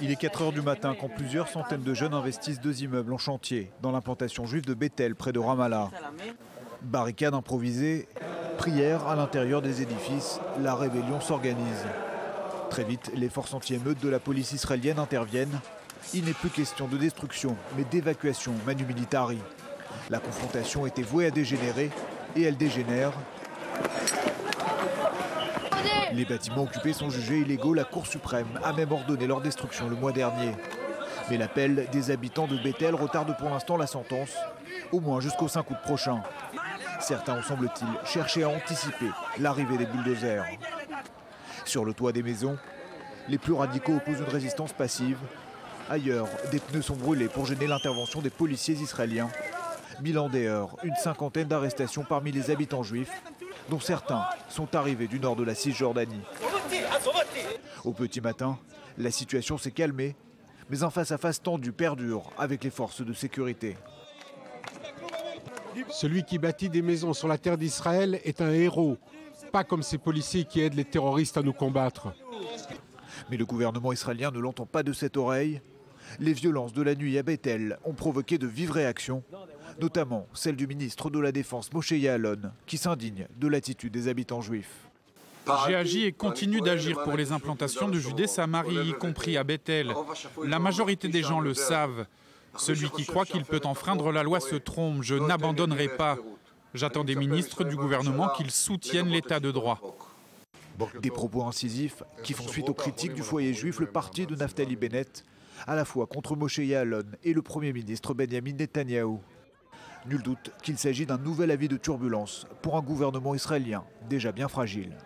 Il est 4 h du matin quand plusieurs centaines de jeunes investissent 2 immeubles en chantier dans l'implantation juive de Bethel, près de Ramallah. Barricades improvisées, prières à l'intérieur des édifices, la rébellion s'organise. Très vite, les forces anti-émeutes de la police israélienne interviennent. Il n'est plus question de destruction, mais d'évacuation manu militari. La confrontation était vouée à dégénérer, et elle dégénère. Les bâtiments occupés sont jugés illégaux. La Cour suprême a même ordonné leur destruction le mois dernier. Mais l'appel des habitants de Bethel retarde pour l'instant la sentence, au moins jusqu'au 5 août prochain. Certains ont, semble-t-il, cherché à anticiper l'arrivée des bulldozers. Sur le toit des maisons, les plus radicaux opposent une résistance passive. Ailleurs, des pneus sont brûlés pour gêner l'intervention des policiers israéliens. Bilan des heures, une cinquantaine d'arrestations parmi les habitants juifs, dont certains sont arrivés du nord de la Cisjordanie. Au petit matin, la situation s'est calmée, mais un face-à-face tendu perdure avec les forces de sécurité. Celui qui bâtit des maisons sur la terre d'Israël est un héros, pas comme ces policiers qui aident les terroristes à nous combattre. Mais le gouvernement israélien ne l'entend pas de cette oreille. Les violences de la nuit à Bethel ont provoqué de vives réactions, notamment celle du ministre de la Défense Moshe Ya'alon, qui s'indigne de l'attitude des habitants juifs. J'ai agi et continue d'agir pour les implantations de Judée-Samarie, y compris à Bethel. La majorité des gens le savent. Celui qui croit qu'il peut enfreindre la loi se trompe. Je n'abandonnerai pas. J'attends des ministres du gouvernement qu'ils soutiennent l'état de droit. Des propos incisifs qui font suite aux critiques du foyer juif, le parti de Naftali Bennett, à la fois contre Moshe Ya'alon et le Premier ministre Benjamin Netanyahou. Nul doute qu'il s'agit d'un nouvel avis de turbulence pour un gouvernement israélien déjà bien fragile.